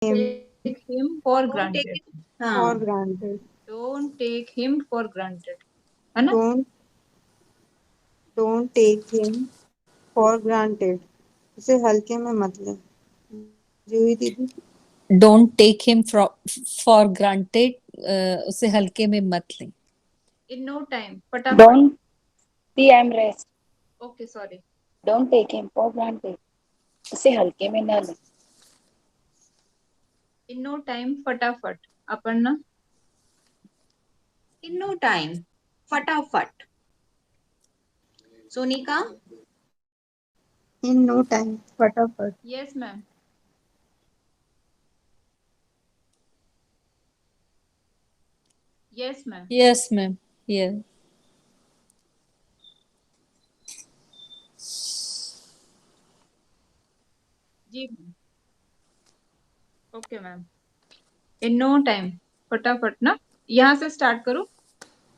him take him for Don't take granted. it. हाँ. for granted. Don't take him for granted. है ना? Don't don't take him for granted. इसे हल्के में मत ले। जूही दीदी। Don't take him for granted, उसे हल्के में मत लें। In no time. फटाफट. Don't be embarrassed. Okay, sorry. Don't take him for granted. उसे हल्के में न लें। In no time. फटाफट. अपर्णा. In no time. फटाफट. सोनिका. In no time. फटाफट। Yes, ma'am. Yes, ma'am. Yes ma'am, yes. जी ma'am. Okay ma'am. In no time. फटाफट ना, यहाँ से स्टार्ट करूँ।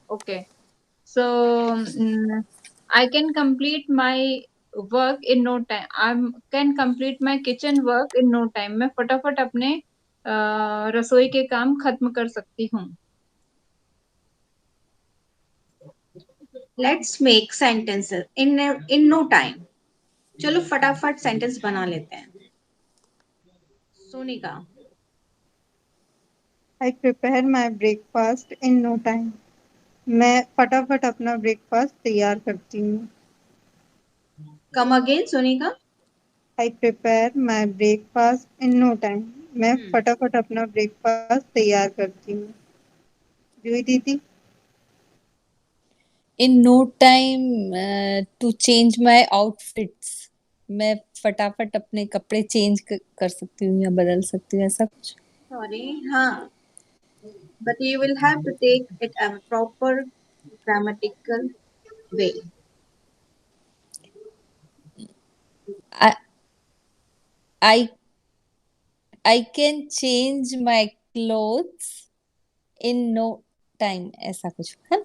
Okay, so I can complete my work in no time. I can complete my kitchen work in no time. मैं फटाफट अपने रसोई के काम खत्म कर सकती हूँ। Let's make sentences in no time. चलो फटाफट सेंटेंस बना लेते हैं। Sonika. I prepare my breakfast in no time. मैं फटाफट अपना ब्रेकफास्ट तैयार करती हूँ। Come again, Sonika. I prepare my breakfast in no time. मैं फटाफट अपना ब्रेकफास्ट तैयार करती हूँ। जूही दीदी। In no time to change my outfits, मैं फटाफट अपने कपड़े चेंज कर सकती हूँ या बदल सकती हूँ, ऐसा कुछ। Sorry, हाँ. But you will have to take it a proper grammatical way. I I I can change my clothes in no time, ऐसा कुछ है ना?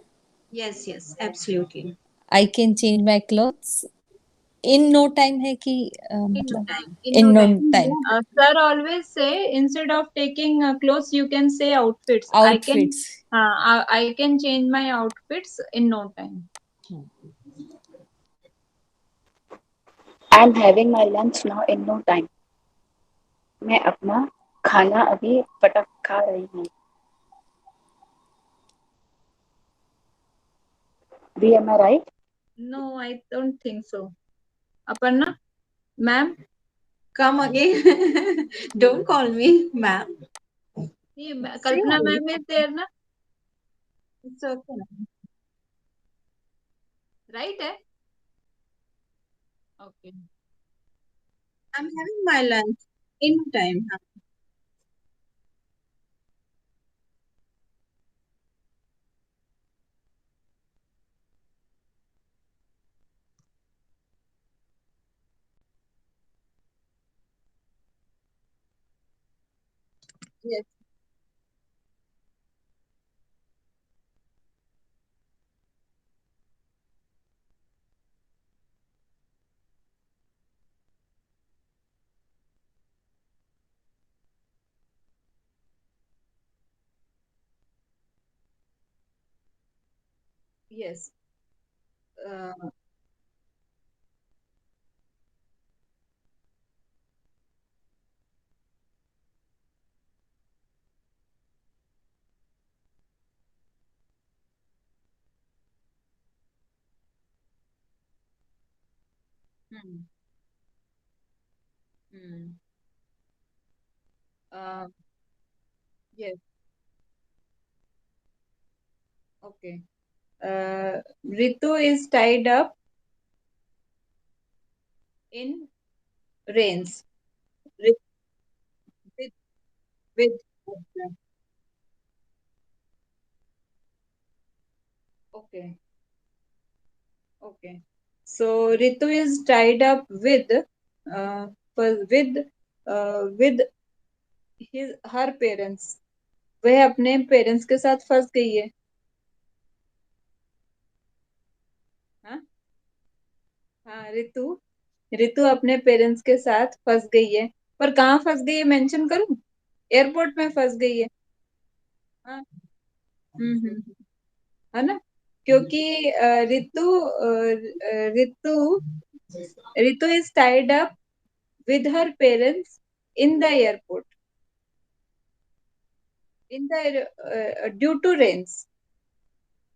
Yes, yes, absolutely. I can change my clothes in no time है कि In no मतलब time. in no time. Sir always say, instead of taking clothes, you can say outfits. Outfits. I can change my outfits in no time. I'm having my lunch now in no time. मैं अपना खाना अभी फटाफट खा रही हूँ। Be am I right? No, I don't think so. Aparna, ma'am. Come again. Don't call me ma'am. Kalpana ma'am is there na? It's okay. Right? Okay. I'm having my lunch in time. Yes. Yes. Uh, hmm. Hmm. Uh, yes. Okay. Ritu is tied up in reins. With, with, with. Okay. Okay. So Ritu is tied up uh, with with his her parents. वह अपने parents के साथ फंस गई है। हाँ, हाँ, रितु अपने पेरेंट्स के साथ फंस गई है, पर कहाँ फंस गई है मेंशन करूं? एयरपोर्ट में फंस गई है। हाँ। है ना, क्योंकि Ritu Ritu is tied up with her parents in the airport in the due to rains।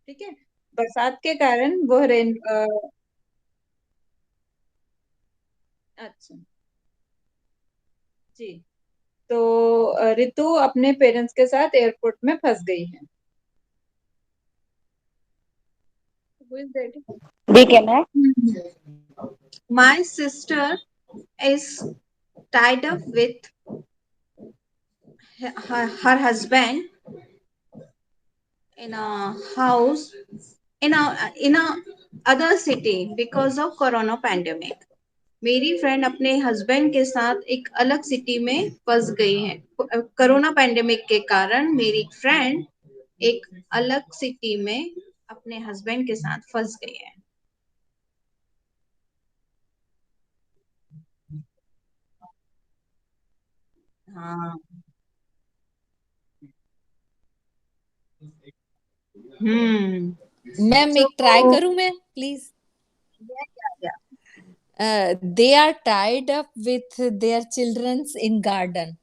ठीक है, बरसात के कारण वो रेन अच्छा जी। तो रितु अपने पेरेंट्स के साथ एयरपोर्ट में फंस गई है। Who is that? डी कहना है। My sister is tied up with her husband in a house in a other city because of corona pandemic। मेरी फ्रेंड अपने हस्बैंड के साथ एक अलग सिटी में फंस गई है। कोरोना पैंडेमिक के कारण मेरी फ्रेंड एक अलग सिटी में अपने हस्बैंड के साथ फंस गई है। हाँ। मैम So, एक ट्राई करूं मैं please. They are tied up with their childrens in garden.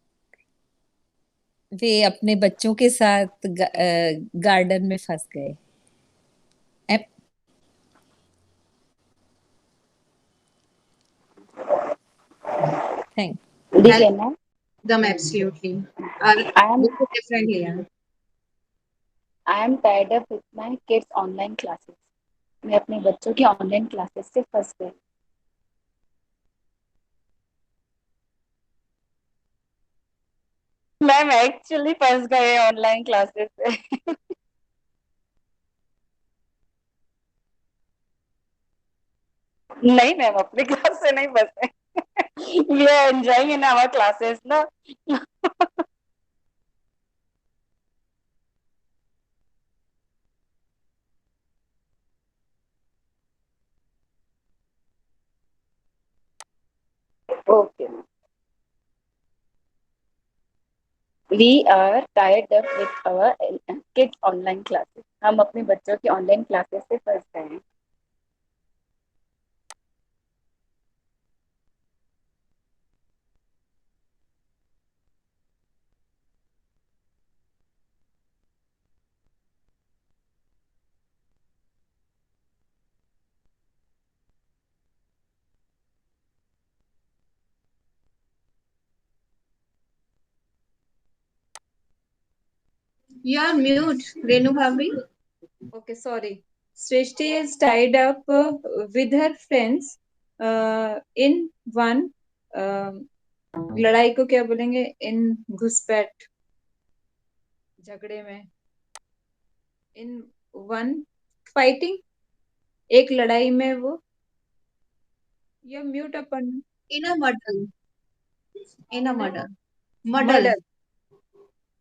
वे अपने बच्चों के साथ गार्डन में फंस गए। थैंक डी कहना है। them absolutely और आई एम बिल्कुल differently है। Tide up with my kids online classes. मैं अपने बच्चों की ऑनलाइन क्लासेस से फंस गई। मैम एक्चुअली फंस गए ऑनलाइन क्लासेस से। नहीं मैम, अपने क्लास से नहीं फंसे। We are enjoying in our classes ना। Okay. We are tied up with our kids online classes. हम अपने बच्चों की ऑनलाइन क्लासेस से फंस गए हैं। You are mute, Renu Bhabhi. Okay, sorry। Srishti is tied up with her friends in one लड़ाई को क्या बोलेंगे, इन घुसपैठ झगड़े में, इन वन फाइटिंग, एक लड़ाई में वो, या mute upon In a muddle. In a muddle. Murder Muddle.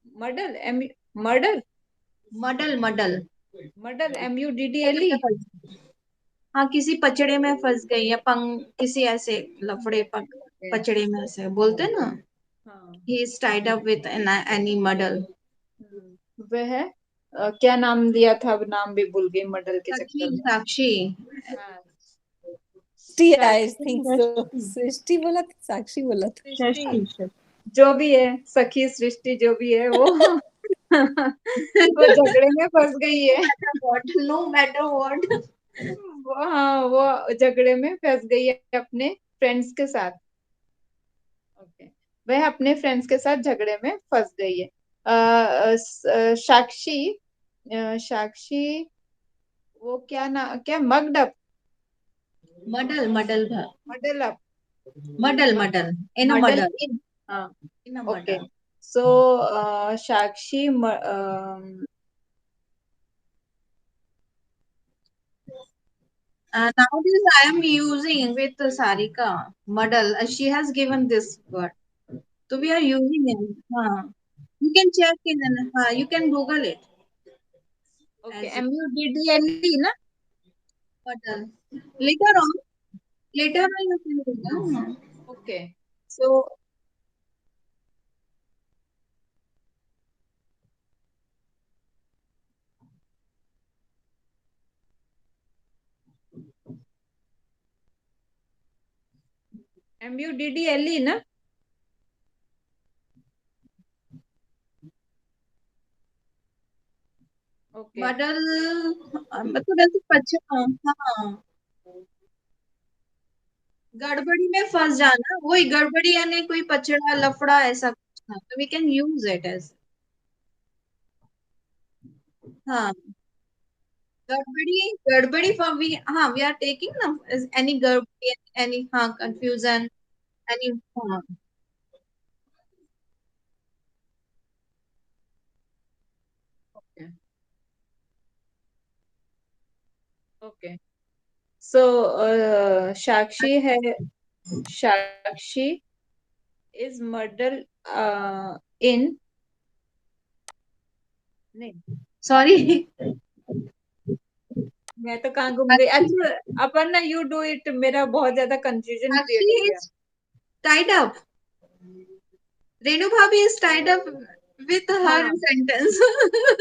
Murder murder Muddle. Muddle. Murder MUDDLE। हाँ, किसी पचड़े में फंस गई या किसी ऐसे लफड़े पचड़े में ऐसे बोलते हैं ना। हाँ। He is tied up with any muddle। वह क्या नाम दिया था, अब नाम भी भूल गई मर्डर के चक्कर में। साक्षी। हाँ, आई थिंक सो। सृष्टि बोला था, साक्षी बोला था। सृष्टि, जो भी है, सखी सृष्टि जो भी है वो वो झगड़े में फंस गई है। No matter what। हाँ, वो झगड़े में फंस गई है अपने फ्रेंड्स के साथ। ओके, वह अपने फ्रेंड्स के साथ झगड़े में फंस गई है। साक्षी साक्षी वो क्या ना क्या mugged up, Muddle। Muddle। Muddle up, Muddle। In a muddle muddle। In. हाँ, In a okay. muddle। So Sakshi Nowadays I am using with Sarika muddle. She has given this word, so we are using it। You can check in, you can Google it। Okay, As MUDDLE ना। muddle। Later on, you can Google। Okay, so MUDDLE ना? Okay model मतलब ऐसे पछड़ा, हाँ, गड़बड़ी में फंस जाना, वही गड़बड़ी यानी कोई पछड़ा लफड़ा ऐसा कुछ था, तो we can use it as, हाँ, गड़बड़ी, गड़बड़ी फॉर वी, हाँ, वी आर टेकिंग ना एनी गड़बड़ी, एनी, हाँ, कंफ्यूजन, एनी, हाँ, ओके ओके। सो साक्षी है, साक्षी इज मर्डर इन, नहीं, सॉरी, मैं तो कहाँ घूम गई। अच्छा अपन ना, यू डू इट, मेरा बहुत ज्यादा कंफ्यूजन क्रिएट हो actually गया। is tied up. Renu Bhabhi is tied up with her हाँ sentence.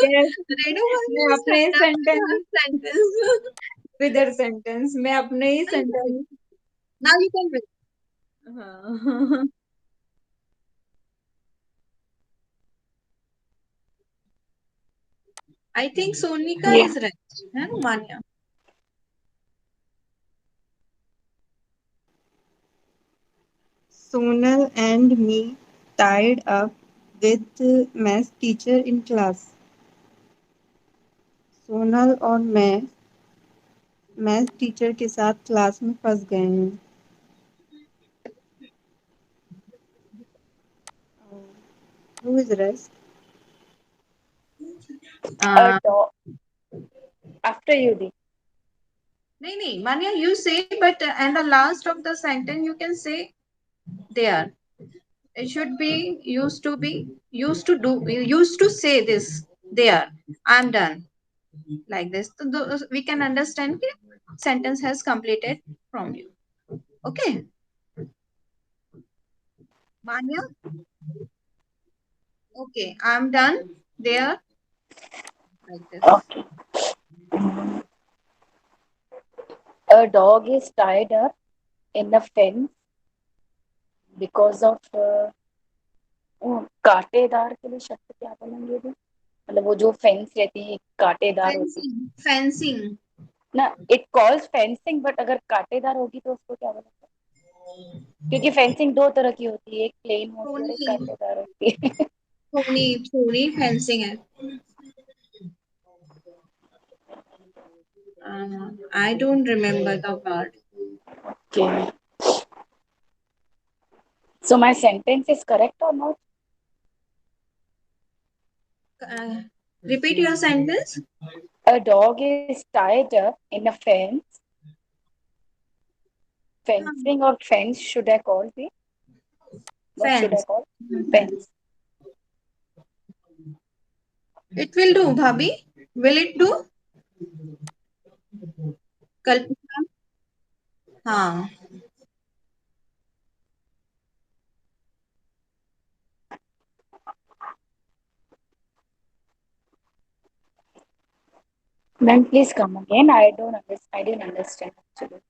yes, Renu Bhabhi मैं is अपने ही tied up with her sentence, sentence. With sentence, मैं अपने ही Now you can read. Sentence, Now you can read. हाँ I think Sonika Yeah. is right. है ना मान्या? Sonal and me tied up with math teacher in class. Sonal और मैं math teacher के साथ class में फंस गए हैं। Who is rest? A dog. After you, Di. नहीं नहीं मान्या, you say, but and the last of the sentence you can say there. It should be used to do, used to say this there. I'm done like this. So we can understand कि sentence has completed from you. Okay, Manya. Okay, I'm done there like this. Okay. A dog is tied up in a fence because of कांटेदार के लिए शब्द क्या बोलेंगे भी, मतलब वो जो फेंस रहती है कांटेदार होती है Fencing, fencing. ना, इट कॉल्स फेंसिंग, बट अगर कांटेदार होगी तो उसको क्या बोलेंगे? क्योंकि फेंसिंग दो तरह की होती है, एक प्लेन होती है और एक Thorny, कांटेदार होती है। thorny fencing है. I don't remember the word. Okay. So my sentence is correct or not? Repeat your sentence. A dog is tied up in a fence. Fencing or fence should I call it? What should I Fence. call? Fence. It will do, Bhabhi. Will it do? Kalpita. हाँ. Ma'am, please come again. I don't understand. I didn't understand actually.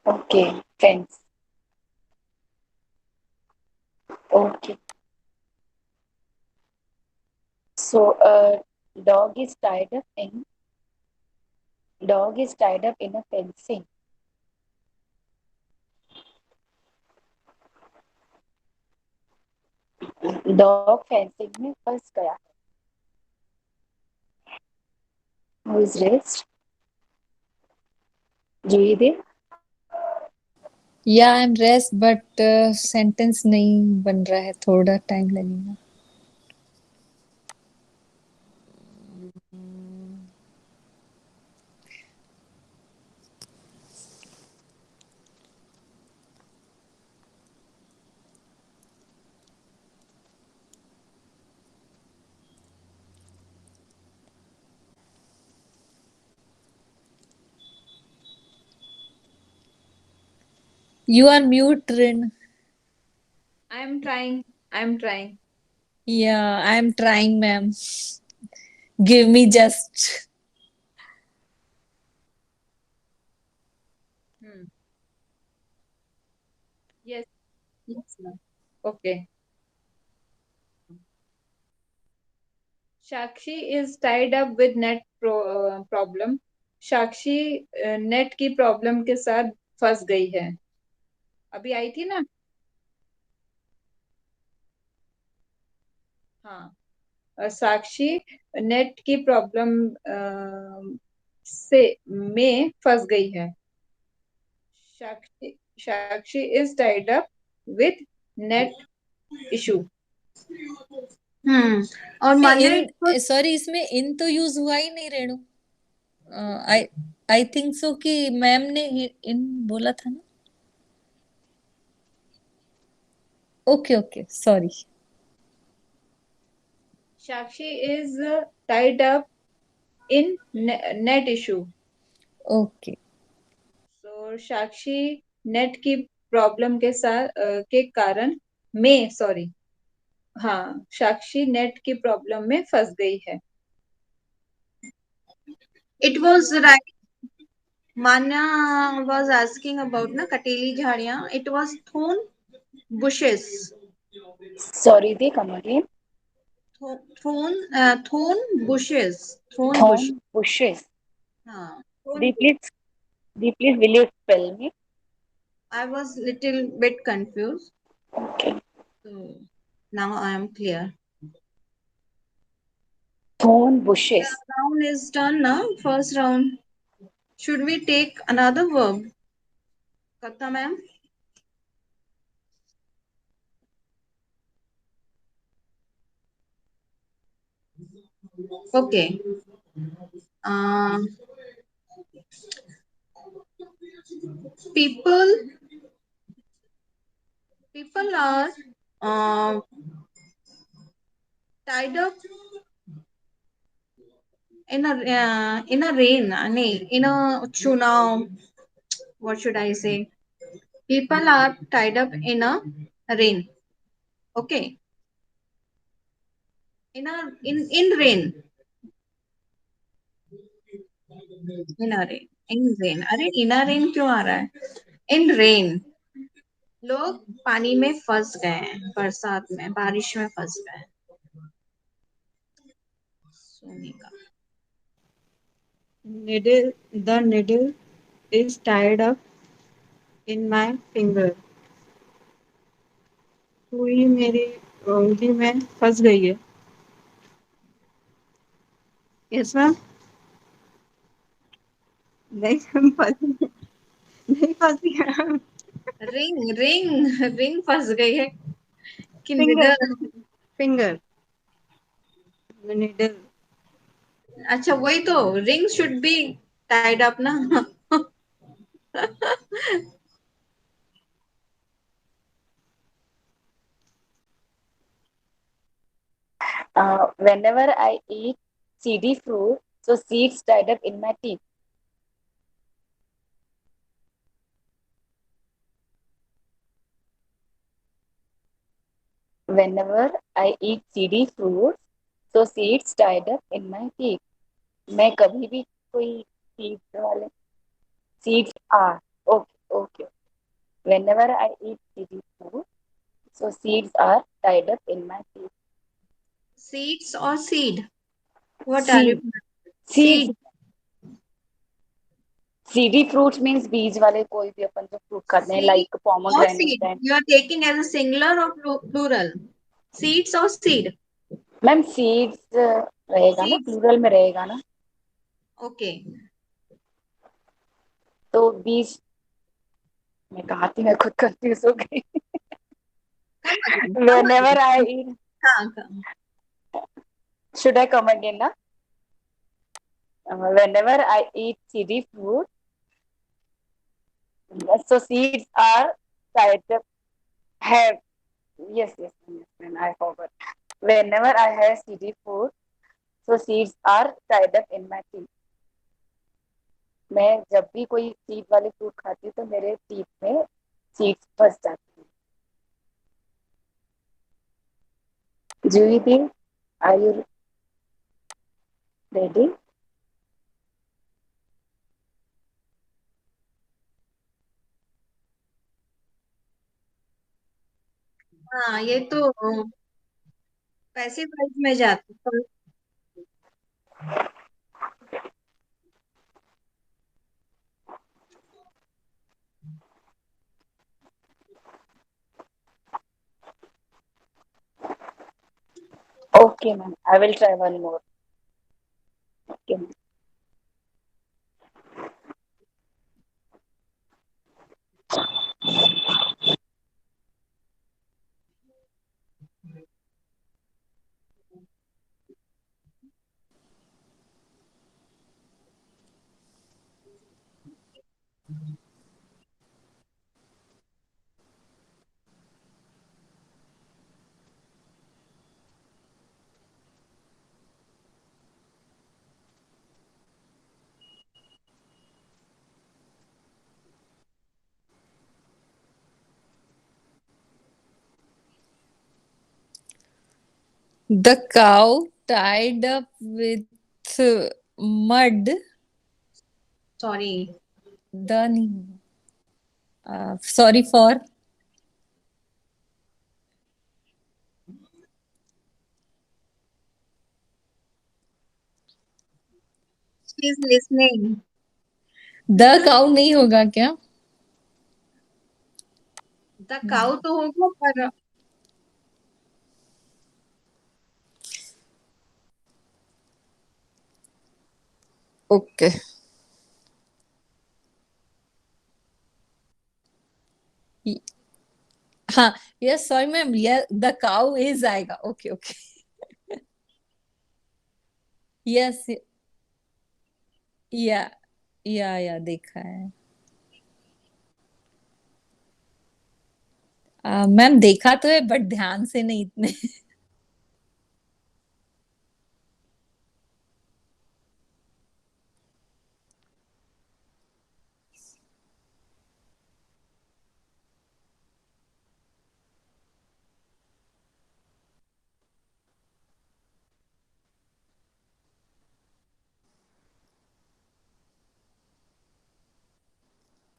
Okay, fence. Okay. So dog is tied up in a fencing. Dog fencing में फंस गया. Who is raised? Juide? या I am rest but sentence नहीं बन रहा है, थोड़ा time लगेगा। You are mute, Rin. I'm trying, I'm trying. Yeah, I am trying, ma'am. Give me just Hmm. Yes. Yes, ma'am. Okay. Shakshi is tied up with problem. Sakshi net की problem के साथ फंस गई है. अभी आई थी ना. हाँ. साक्षी नेट की प्रॉब्लम से में फंस गई है. Sakshi is tied up with net issue. और मान्या इन सॉरी इसमें इन तो यूज हुआ ही नहीं रेणु. आई आई थिंक सो कि मैम ने इन बोला था ना. Okay okay sorry. Sakshi is tied up in net issue. Okay. तो साक्षी नेट की प्रॉब्लम के साथ के कारण में सॉरी हाँ साक्षी नेट की प्रॉब्लम में फंस गई है. It was right. Manya was asking about ना कटेली झाड़ियां. इट वॉज थोन bushes. Sorry, दी come again. Thorn bushes. Thorn bush. Thorn bushes. हाँ. दी please will you spell me? I was little bit confused. Okay. So now I am clear. Thorn bushes. The round is done now. First round. Should we take another verb? Katha ma'am? Okay. People are tied up in a rain. In a chunav. What should I say? People are tied up in a rain. Okay. In rain. In a rain. In rain. अरे in a rain क्यों आ रहा है? In rain. लोग पानी में फंस गए हैं. बरसात में बारिश में फंस गए हैं. Sonika. The needle is tied up in my finger. सुई मेरी उंगली में फंस गई है. Yes ma'am. नहीं फंसी है. रिंग फंस गई है कि फिंगर निडल. अच्छा वही तो. Ring should be tied up ना. Whenever I eat seedy fruit, so seeds tied up in my teeth. Whenever I eat seedy fruit, so seeds tied up in my teeth. मैं कभी भी कोई seeds वाले seeds are okay. Whenever I eat seedy fruit, so seeds are tied up in my teeth. Seeds or seed? What are you? Seeds. Seedy fruits means बीज वाले कोई भी अपन जो फ्रूट खाते हैं like pomegranate. You are taking as a singular or plural? Seeds or seed? Ma'am seeds रहेगा ना, plural में रहेगा ना. Okay. तो बीज मैं कहा थी, मैं खुद कंफ्यूज हो गई. Whenever I eat. Should I come again ना? Whenever I eat seedy fruit, so seeds are tied up. Have yes, I forgot. Whenever I have seedy fruit, so seeds are tied up in my teeth. मैं जब भी कोई seed वाले fruit खाती हूँ तो मेरे टीथ में सीड्स फंस जाती हैं. जूही दी, are you ready? हाँ, ये तो पैसिव वॉइस में जाता है। Okay, ma'am. I will try one more. Okay, ma'am. The cow tied up with mud. Sorry, The sorry for she is listening. the cow नहीं होगा क्या? द काउ तो होगा पर ओके हाँ yes sorry ma'am the cow is आएगा okay okay yes या या देखा है मैम देखा तो है बट ध्यान से नहीं इतने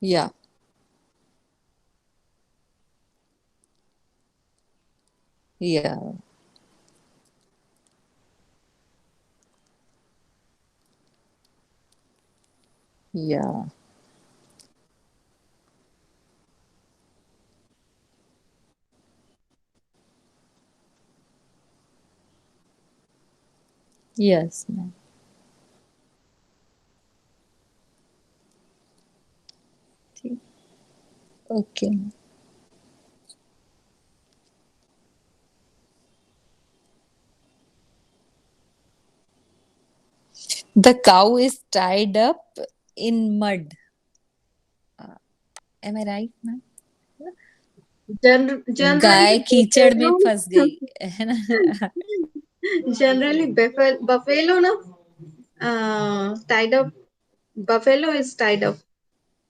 या या या यस मैम ठीक okay The cow is tied up in mud. Am I right, ma'am? Generally गाय कीचड़ में फंस गई है ना जनरली बफेलो ना tied up, buffalo is tied up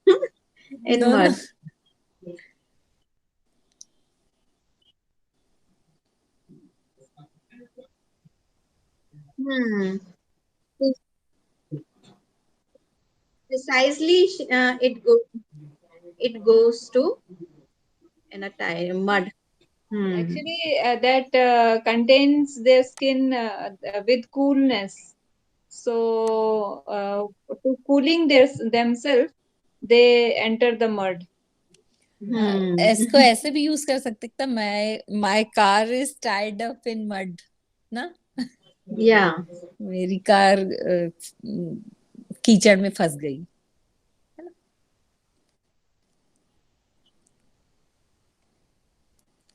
in no no mud. Hmm. Precisely, it goes to in a mud. Hmm. Actually, that contains their skin with coolness. So, to cooling themselves, they enter the mud. Hmm. इसको ऐसे भी use कर सकते था my car is tied up in mud ना Yeah. मेरी car कीचड़ में फंस गई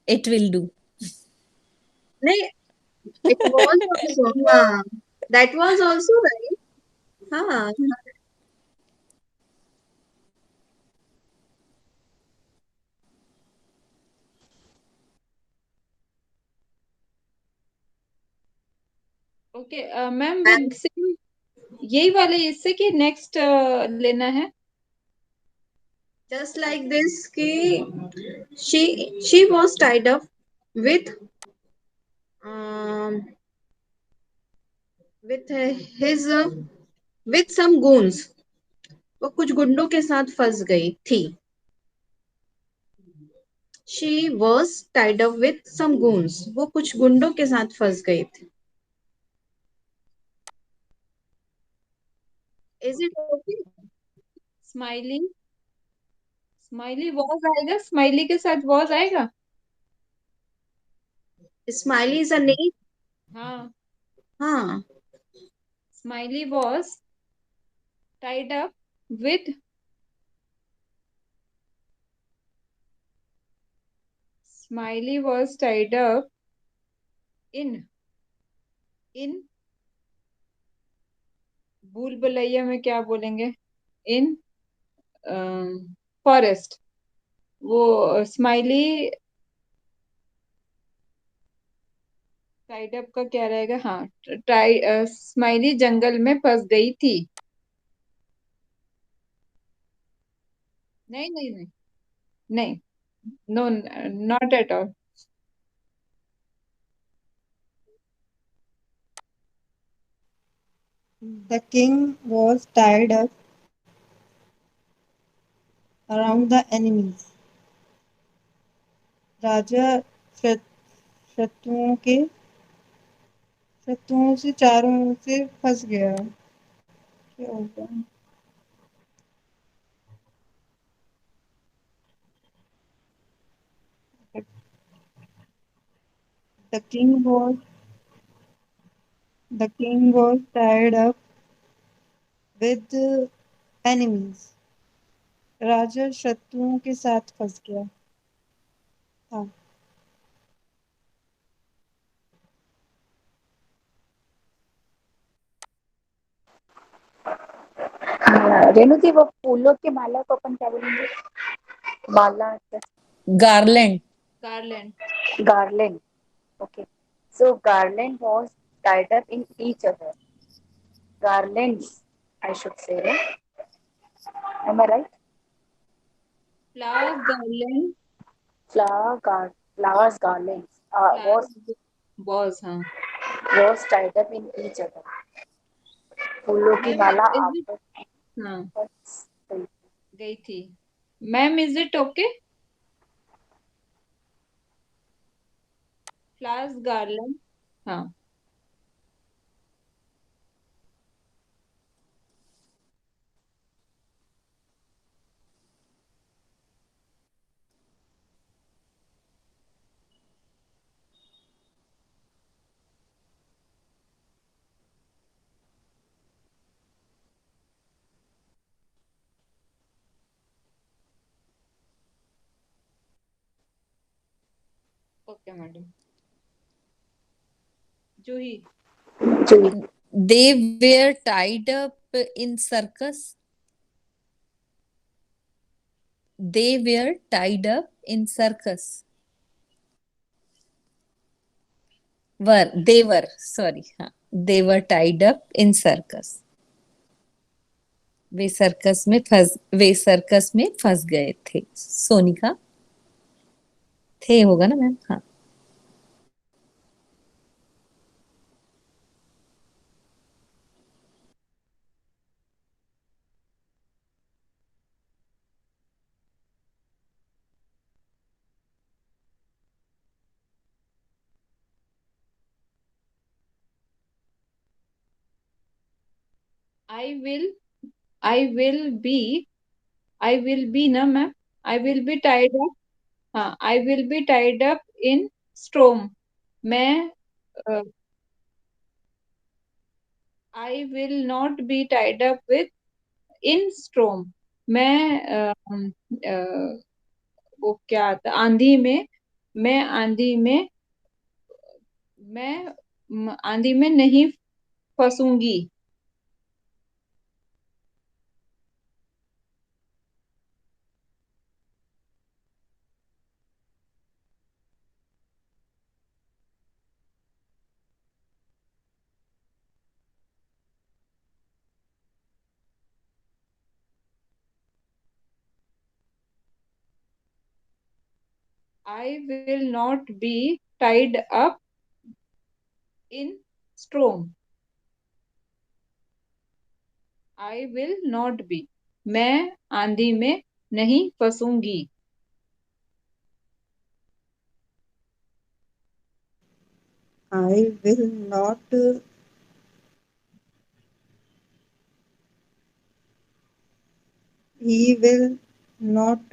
इट विल डू नहीं, it was also, हाँ, that was also right. हाँ, ओके मैम विद सेम यही वाले इससे कि नेक्स्ट लेना है just like this कि she was tied up with um with his with some goons, वो कुछ गुंडों के साथ फंस गई थी। She was tied up with some goons, वो कुछ गुंडों के साथ फंस गई थी। Is it okay? Smiley, smiley was आएगा, स्माइली के साथ वॉज आएगा। Smiley is a name. हाँ, हाँ, smiley was tied up with, smiley was tied up in, in भूल भुलैया में क्या बोलेंगे, इन फॉरेस्ट। वो स्माइली टाइड अप का क्या रहेगा, हाँ, स्माइली जंगल में फंस गई थी। नहीं नहीं नहीं, नहीं, no, not at all. The king was tied up around the enemies. राजा शत- शत्रुओं से चारों ओर से फंस गया। क्या होगा? The king was the king was tied up with enemies. राजा शत्रुओं के साथ फंस गया था। रेणु जी, वो फूलों की माला को अपन क्या बोलेंगे? माला, garland. Garland. garland. Okay. So garland was tied up in each other. Garlands, I should say, right? Am I right? Flowers garland, Flowers garlands boss, हाँ। was tied up in each other. फूलों की ma'am Mala is it, आपस हाँ, गई। गई थी। Ma'am is it okay? Flowers garland, हाँ। Okay madam. Juhi. Juhi. They were tied up in circus. They were tied up in circus. They were, sorry, हाँ, they were tied up in circus. Way circus में फंस गए थे। सोनिका, थे होगा ना ma'am? हाँ। I will, I will be, I will be ना ma'am, I will be tied up, हाँ, I will be tied up in storm. मैं, I will not be tied up with in storm. मैं वो क्या आता, आंधी में, मैं आंधी में, मैं आंधी में नहीं फंसूंगी। I will not be tied up in storm. I will not be, मैं आंधी में नहीं फंसूंगी। I will not. He will not.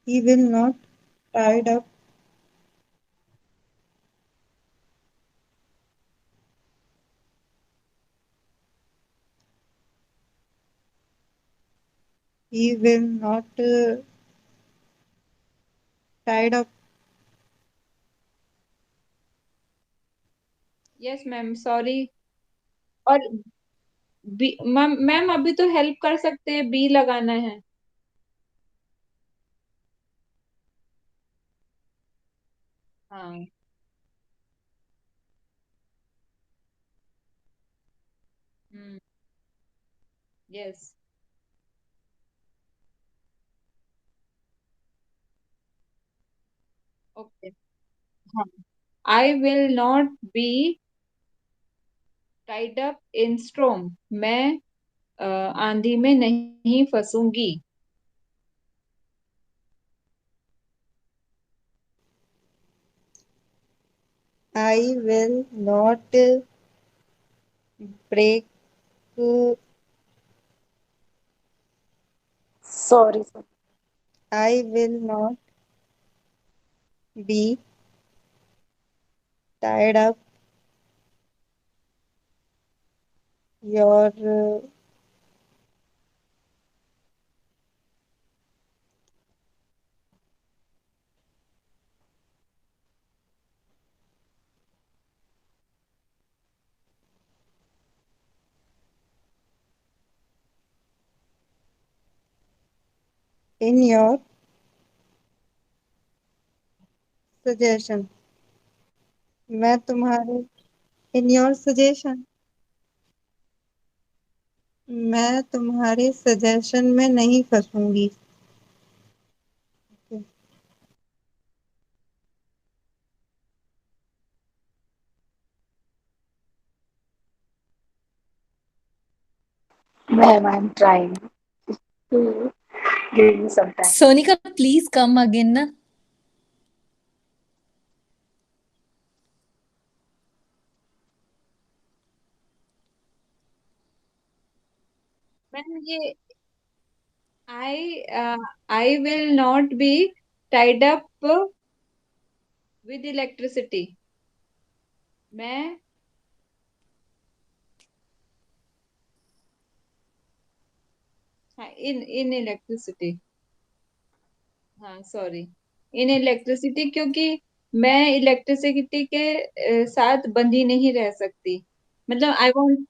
He will not tied up. He will not tied up. Yes ma'am, sorry. और B ma'am, अभी तो help कर सकते हैं, बी लगाना है। हाँ। हम्म। यस। ओके। हाँ। I will not be tied up इन स्ट्रोम। मैं आंधी में नहीं फंसूंगी। I will not break. Sorry, sorry. I will not be tied up your in your suggestion. मैं तुम्हारे in your suggestion. मैं तुम्हारे सजेशन में नहीं फंसूंगी। Ma'am, I'm trying to give me some time. Sonika, please come again ना। Ma'am ये आई will not be tied up with electricity. मैं हाँ, इन इलेक्ट्रिसिटी। हाँ, सॉरी। इन इलेक्ट्रिसिटी, क्योंकि मैं इलेक्ट्रिसिटी के साथ बंधी नहीं रह सकती। मतलब आई वांट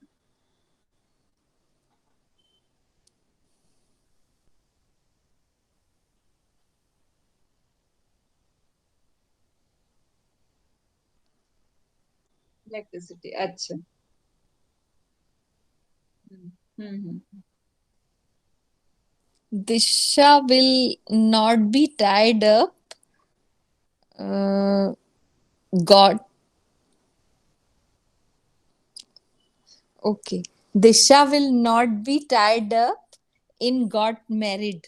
इलेक्ट्रिसिटी। अच्छा। हम्म। हम्म। Disha will not be tied up. Uh, got okay. Disha will not be tied up in got married.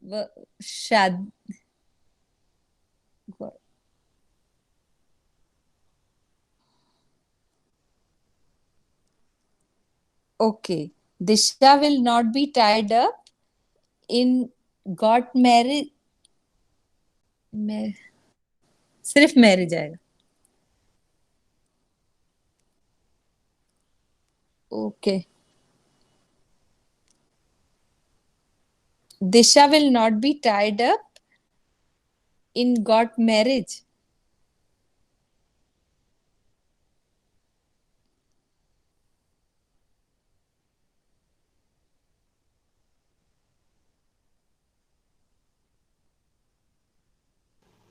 व- शाद okay. Disha will not be tied up in got married. सिर्फ marriage आएगा। Okay. Disha will not be tied up in got marriage.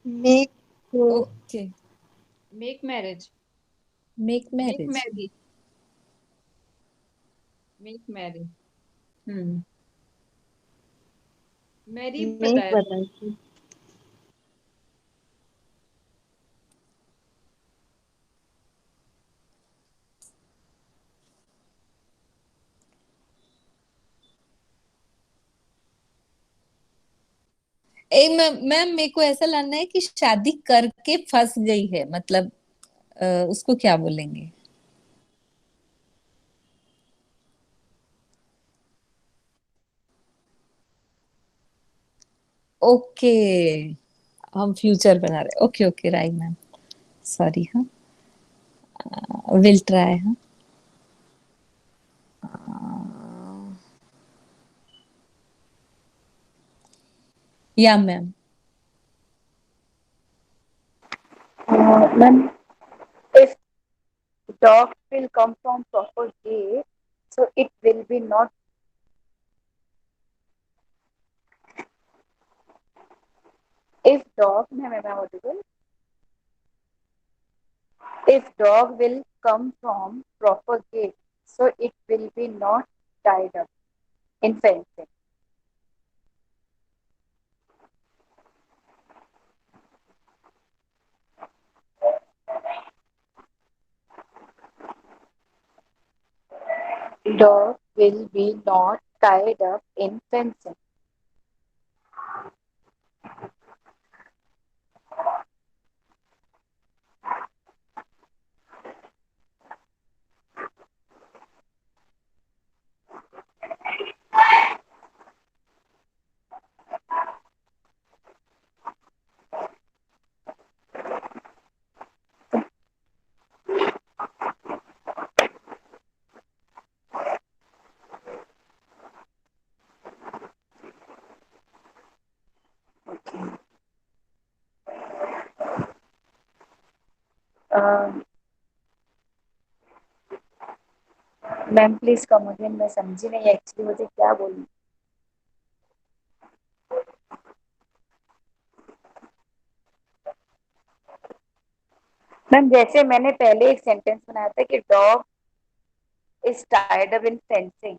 make Okay. Make marriage. Make make marriage. Marry. Make marry. Hmm. Marry make बताया था। बताई थी। ए ma'am, मेरे को ऐसा लगना है कि शादी करके फंस गई है, मतलब उसको क्या बोलेंगे? ओके, हम फ्यूचर बना रहे। Okay okay right ma'am, sorry. हाँ, विल ट्राई। हाँ, या ma'am. Ma'am, if dog will come from proper gate, so it will be not. If dog, ma'am, am I audible? If dog will come from proper gate, so it will be not tied up in fencing. Dog will be not tied up in fencing. Ma'am please come again, मैं समझी नहीं actually मुझे क्या बोलना। Ma'am जैसे मैंने पहले एक सेंटेंस बनाया था कि dog is tied up in fencing,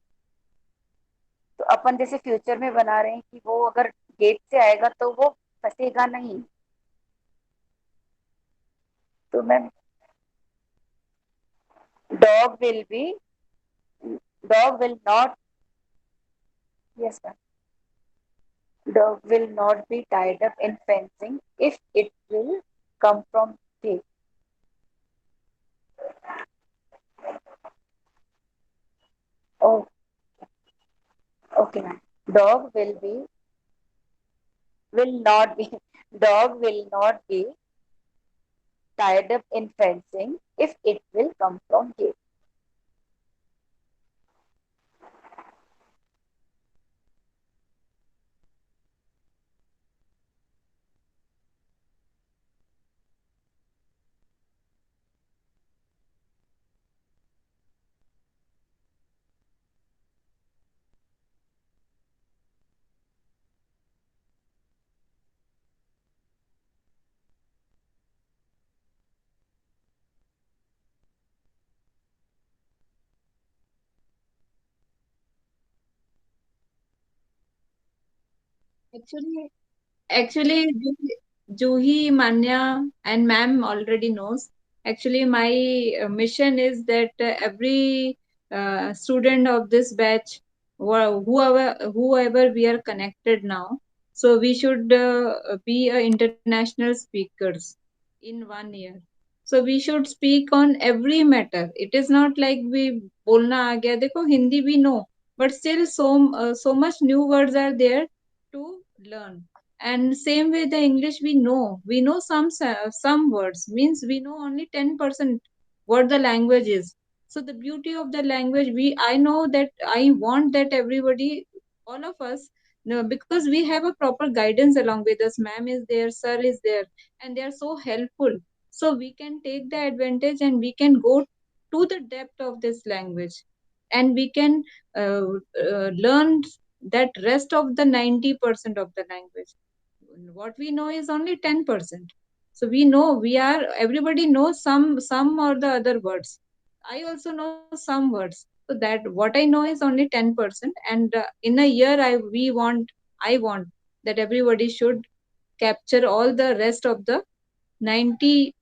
तो अपन जैसे फ्यूचर में बना रहे हैं कि वो अगर गेट से आएगा तो वो फंसेगा नहीं। तो ma'am dog will be, dog will not, yes ma'am, dog will not be tied up in fencing if it will come from gate. Oh, okay ma'am. Dog will not be, dog will not be tied up in fencing if it will come from gate. Actually, actually, Juhi, Manya, and ma'am already knows. Actually, my mission is that every student of this batch, whoever we are connected now, so we should be international speakers in 1 year. So we should speak on every matter. It is not like we बोलना आ गया. देखो Hindi we know, but still so much new words are there to learn. And same way the English we know some words, means we know only 10% what the language is. So the beauty of the language, I know that I want that everybody, all of us, no, because we have a proper guidance along with us. Ma'am is there, sir is there, and they are so helpful. So we can take the advantage and we can go to the depth of this language, and we can learn that rest of the 90% of the language. What we know is only 10%. So we know, everybody knows some or the other words. I also know some words. So that what I know is only 10%. And in a year, I want that everybody should capture all the rest of the 90%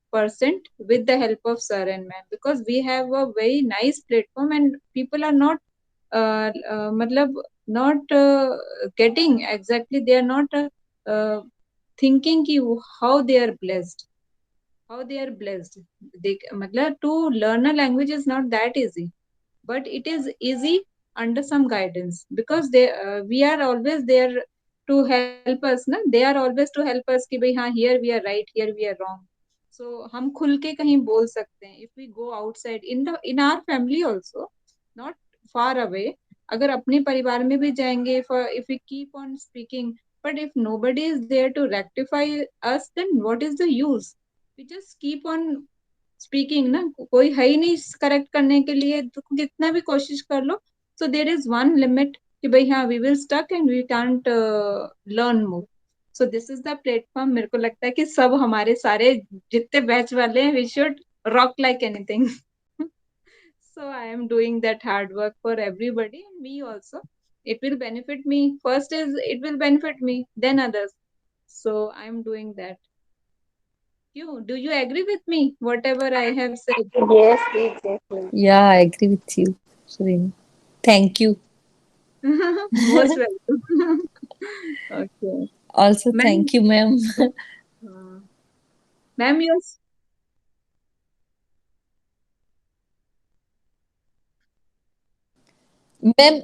with the help of sir and ma'am, because we have a very nice platform and people are not matlab, not getting exactly, they are not thinking ki how they are blessed. how they are blessed. They matlab, to learn a language is not that easy, but it is easy under some guidance, because they we are always there to help us na. They are always to help us कि भाई हाँ, here we are right, here we are wrong. So हम खुल के कहीं बोल सकते हैं. If we go outside in our family also, not far away, अगर अपने परिवार में भी जाएंगे, if we keep on speaking, but if nobody is there to rectify us, then what is the use? We just keep on speaking ना. कोई है ही नहीं करेक्ट करने के लिए, तो कितना भी कोशिश कर लो. So there is one limit कि भाई हाँ, we will stuck and we can't learn more. So this is the platform. मेरे को लगता है कि सब हमारे सारे जितने बैच वाले हैं, we should rock like anything. So I am doing that hard work for everybody, and me also. It will benefit me. First is it will benefit me, then others. So I am doing that. Do you agree with me, whatever I have said? Yes, exactly. Yeah, I agree with you, Surin. Thank you. Most welcome. Okay. Also, Ma'am, thank you, ma'am. ma'am, yours. Ma'am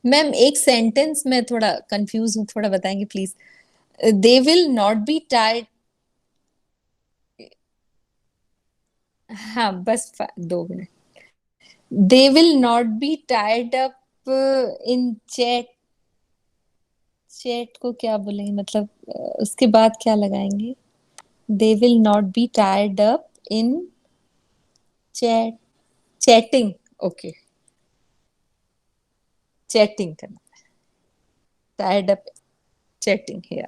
ma'am एक sentence में थोड़ा confuse हूँ, थोड़ा बताएंगे please. They will not be tired. हाँ बस 2 minute. They will not be tired up in chat. Chat को क्या बोलेंगे, मतलब उसके बाद क्या लगाएंगे? They will not be tired up in chat. Chatting. Okay, chatting करना. Tired up chatting here.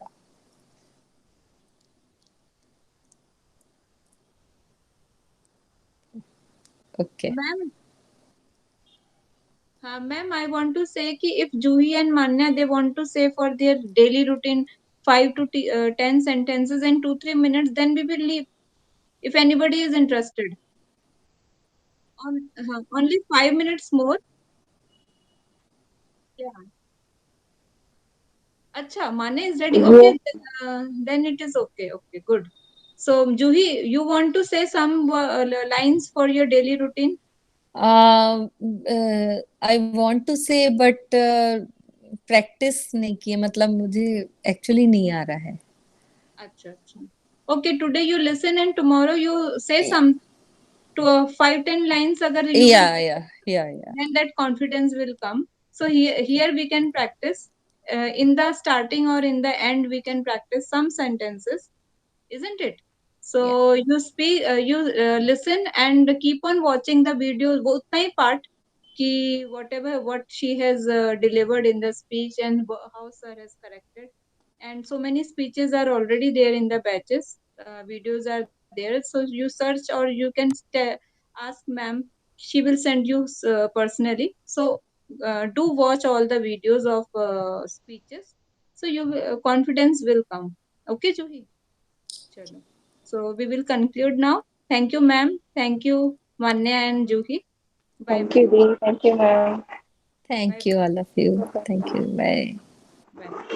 Okay Ma'am, I want to say कि if Juhi and Manya, they want to say for their daily routine 5 to 10 sentences in 2-3 minutes, then we will leave. If anybody is interested, only 5 minutes more. Yeah. Acha, Mane is ready. Okay, then it is okay. Okay, good. So Juhi, you want to say some lines for your daily routine? I want to say but practice नहीं की है, मतलब मुझे actually नहीं आ रहा है. अच्छा अच्छा. Okay, today you listen and tomorrow you say some to 5-10 lines. Agar you yeah. then that confidence will come. So here we can practice. In the starting or in the end, we can practice some sentences, isn't it? So you speak, you listen and keep on watching the video. Both my part, ki whatever what she has delivered in the speech and how sir has corrected. And so many speeches are already there in the batches. Videos are there. So you search or you can ask ma'am. She will send you personally. So do watch all the videos of speeches. So you confidence will come. Okay, Juhi. Chalo. So we will conclude now. Thank you, ma'am. Thank you, Manya and Juhi. Bye Thank bye. you, Dee. Thank you, ma'am. Thank you all of you. Thank you. Bye. Bye.